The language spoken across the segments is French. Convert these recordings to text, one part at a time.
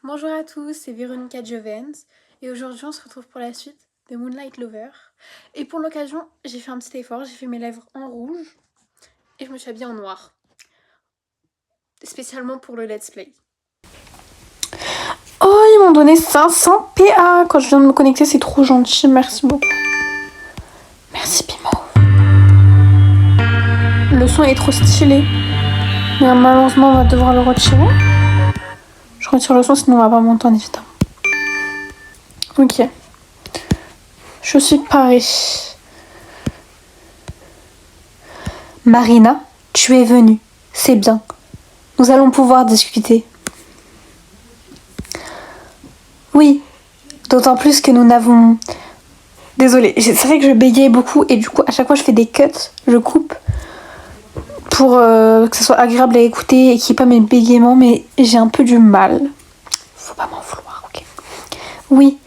Bonjour à tous, c'est Véronica Jovens et aujourd'hui on se retrouve pour la suite de Moonlight Lover. Et pour l'occasion, j'ai fait un petit effort, j'ai fait mes lèvres en rouge et je me suis habillée en noir. Spécialement pour le let's play. Oh, ils m'ont donné 500 PA quand je viens de me connecter, c'est trop gentil, merci beaucoup. Merci Pimo. Le son est trop stylé, mais malheureusement on va devoir le retirer. Je retire le son sinon on va pas m'entendre évidemment. Ok. Je suis parée. Marina, tu es venue. C'est bien. Nous allons pouvoir discuter. Oui, d'autant plus que nous n'avons... Désolée, c'est vrai que je bégayais beaucoup et du coup à chaque fois je fais des cuts, je coupe pour que ce soit agréable à écouter et qu'il n'y ait pas mes bégaiements, mais j'ai un peu du mal. Faut pas m'en vouloir, ok. Oui,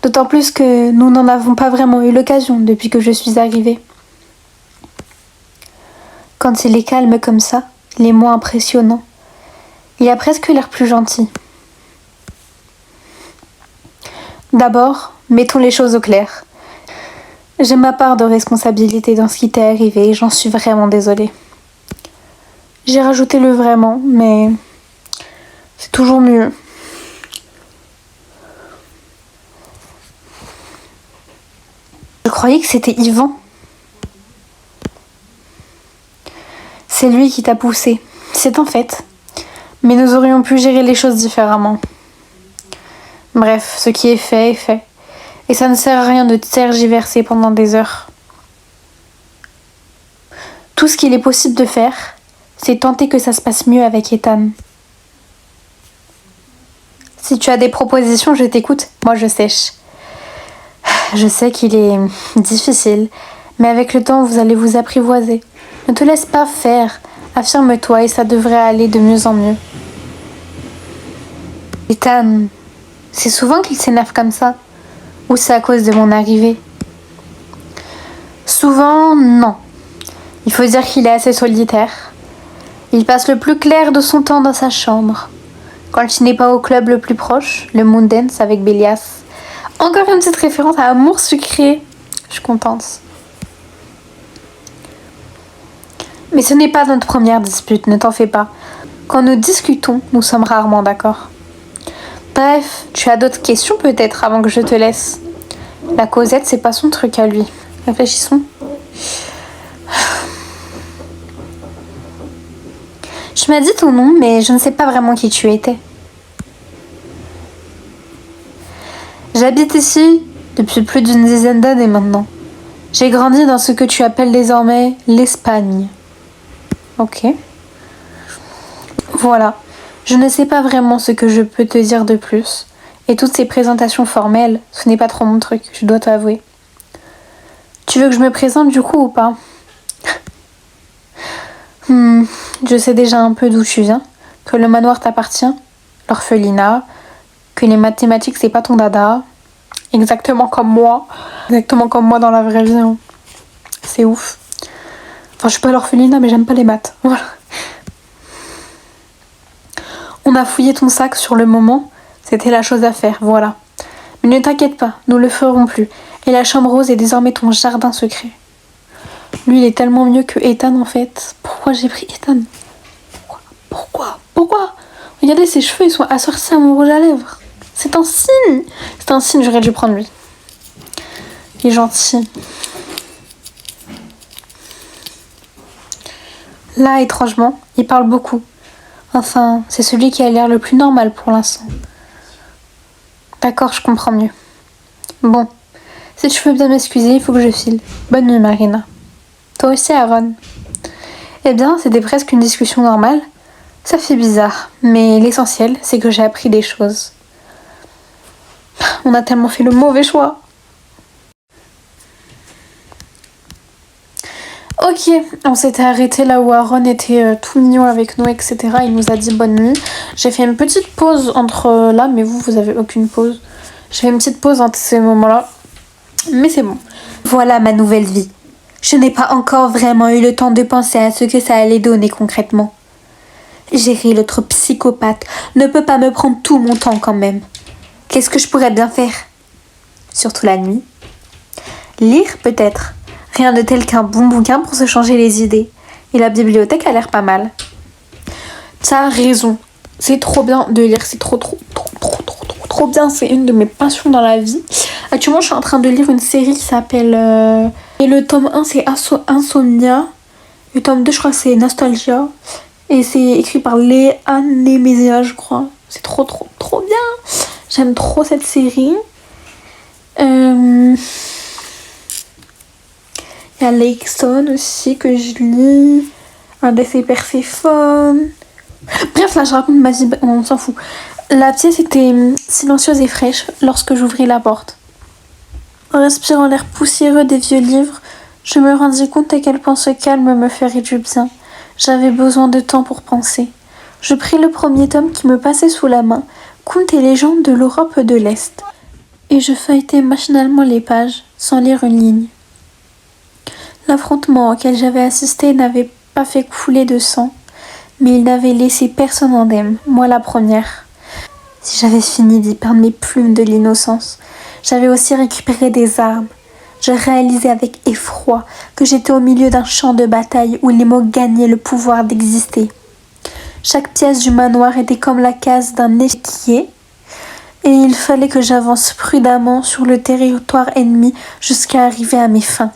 d'autant plus que nous n'en avons pas vraiment eu l'occasion depuis que je suis arrivée. Quand il est calme comme ça, il est moins impressionnant. Il a presque l'air plus gentil. D'abord, mettons les choses au clair. J'ai ma part de responsabilité dans ce qui t'est arrivé et j'en suis vraiment désolée. J'ai rajouté le vraiment, mais c'est toujours mieux. Je croyais que c'était Yvan. C'est lui qui t'a poussé. C'est un fait. Mais nous aurions pu gérer les choses différemment. Bref, ce qui est fait est fait. Et ça ne sert à rien de tergiverser pendant des heures. Tout ce qu'il est possible de faire, c'est tenter que ça se passe mieux avec Ethan. Si tu as des propositions, je t'écoute. Moi, je sèche. Je sais qu'il est difficile, mais avec le temps, vous allez vous apprivoiser. Ne te laisse pas faire. Affirme-toi et ça devrait aller de mieux en mieux. Ethan, c'est souvent qu'il s'énerve comme ça. Ou c'est à cause de mon arrivée? Souvent, non. Il faut dire qu'il est assez solitaire. Il passe le plus clair de son temps dans sa chambre. Quand il n'est pas au club le plus proche, le Moondance avec Bélias. Encore une petite référence à Amour sucré. Je suis contente. Mais ce n'est pas notre première dispute, ne t'en fais pas. Quand nous discutons, nous sommes rarement d'accord. Bref, tu as d'autres questions peut-être avant que je te laisse. La causette, c'est pas son truc à lui. Réfléchissons. Tu m'as dit ton nom, mais je ne sais pas vraiment qui tu étais. J'habite ici depuis plus d'une dizaine d'années maintenant. J'ai grandi dans ce que tu appelles désormais l'Espagne. Ok. Voilà. Je ne sais pas vraiment ce que je peux te dire de plus. Et toutes ces présentations formelles, ce n'est pas trop mon truc, je dois t'avouer. Tu veux que je me présente du coup ou pas? Je sais déjà un peu d'où tu viens, que le manoir t'appartient, l'orphelinat, que les mathématiques c'est pas ton dada, exactement comme moi dans la vraie vie. Hein. C'est ouf. Enfin, je suis pas à l'orphelinat, mais j'aime pas les maths. Voilà. On a fouillé ton sac sur le moment, c'était la chose à faire, voilà. Mais ne t'inquiète pas, nous le ferons plus. Et la chambre rose est désormais ton jardin secret. Lui, il est tellement mieux que Ethan en fait. Pourquoi j'ai pris Ethan? Pourquoi? Regardez, ses cheveux, ils sont assortis à mon rouge à lèvres. C'est un signe. C'est un signe, j'aurais dû prendre lui. Il est gentil. Là, étrangement, il parle beaucoup. Enfin, c'est celui qui a l'air le plus normal pour l'instant. D'accord, je comprends mieux. Bon, si tu veux bien m'excuser, il faut que je file. Bonne nuit, Marina. Toi aussi, Aaron. Eh bien, c'était presque une discussion normale. Ça fait bizarre, mais l'essentiel, c'est que j'ai appris des choses. On a tellement fait le mauvais choix. Ok, on s'était arrêté là où Aaron était tout mignon avec nous, etc. Il nous a dit bonne nuit. J'ai fait une petite pause entre là, mais vous avez aucune pause. J'ai fait une petite pause entre ces moments-là, mais c'est bon. Voilà ma nouvelle vie. Je n'ai pas encore vraiment eu le temps de penser à ce que ça allait donner concrètement. Gérer l'autre psychopathe ne peut pas me prendre tout mon temps quand même. Qu'est-ce que je pourrais bien faire? Surtout la nuit. Lire peut-être. Rien de tel qu'un bon bouquin pour se changer les idées. Et la bibliothèque a l'air pas mal. T'as raison. C'est trop bien de lire. C'est trop bien. C'est une de mes passions dans la vie. Actuellement, je suis en train de lire une série qui s'appelle... Et le tome 1, c'est Insomnia. Le tome 2, je crois que c'est Nostalgia. Et c'est écrit par Léa Nemesia, je crois. C'est trop bien. J'aime trop cette série. Il y a Lake Stone aussi que je lis. Un décès Perséphone. Bref, là je raconte ma vie, on s'en fout. La pièce était silencieuse et fraîche lorsque j'ouvris la porte. En respirant l'air poussiéreux des vieux livres, je me rendis compte à quel point ce calme me ferait du bien. J'avais besoin de temps pour penser. Je pris le premier tome qui me passait sous la main, Contes et légendes de l'Europe de l'Est, et je feuilletai machinalement les pages, sans lire une ligne. L'affrontement auquel j'avais assisté n'avait pas fait couler de sang, mais il n'avait laissé personne indemne, moi la première. Si j'avais fini d'y perdre mes plumes de l'innocence, j'avais aussi récupéré des armes. Je réalisais avec effroi que j'étais au milieu d'un champ de bataille où les mots gagnaient le pouvoir d'exister. Chaque pièce du manoir était comme la case d'un échiquier, et il fallait que j'avance prudemment sur le territoire ennemi jusqu'à arriver à mes fins.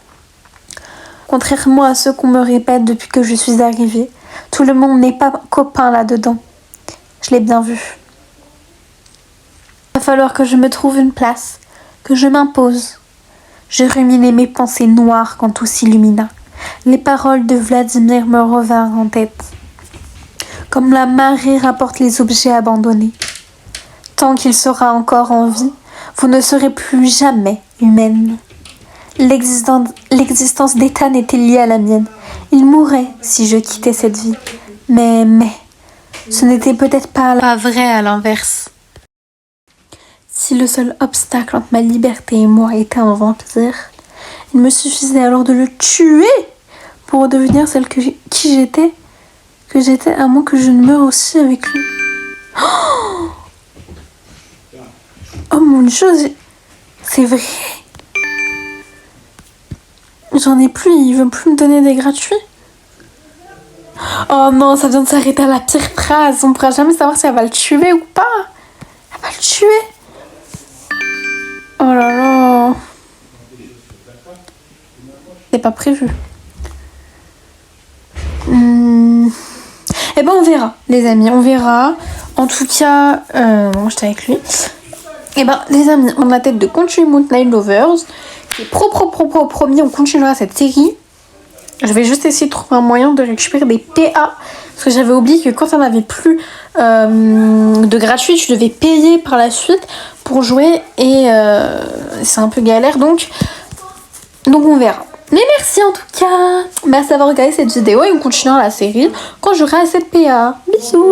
Contrairement à ce qu'on me répète depuis que je suis arrivée, tout le monde n'est pas copain là-dedans. Je l'ai bien vu. Il va falloir que je me trouve une place, que je m'impose. Je ruminais mes pensées noires quand tout s'illumina. Les paroles de Vladimir me revinrent en tête. Comme la marée rapporte les objets abandonnés. Tant qu'il sera encore en vie, vous ne serez plus jamais humaine. L'existence d'Ethan était liée à la mienne. Il mourrait si je quittais cette vie. Mais, ce n'était peut-être pas vrai à l'inverse. Si le seul obstacle entre ma liberté et moi était un vampire, il me suffisait alors de le tuer pour devenir celle que j'étais, à moins que je ne meure aussi avec lui. Oh mon Dieu, c'est vrai. J'en ai plus, il veut plus me donner des gratuits. Oh non, ça vient de s'arrêter à la pire phrase. On pourra jamais savoir si elle va le tuer ou pas. Elle va le tuer. Oh là là. C'est pas prévu. Eh ben on verra, les amis, on verra. En tout cas, j'étais avec lui. Eh ben les amis, on a la tête de continuer Moonlight Lovers. Et promis, on continuera cette série. Je vais juste essayer de trouver un moyen de récupérer des PA. Parce que j'avais oublié que quand on n'avait plus de gratuit, je devais payer par la suite pour jouer. Et c'est un peu galère. Donc on verra. Mais merci en tout cas. Merci d'avoir regardé cette vidéo. Et on continuera la série quand j'aurai assez de PA. Bisous.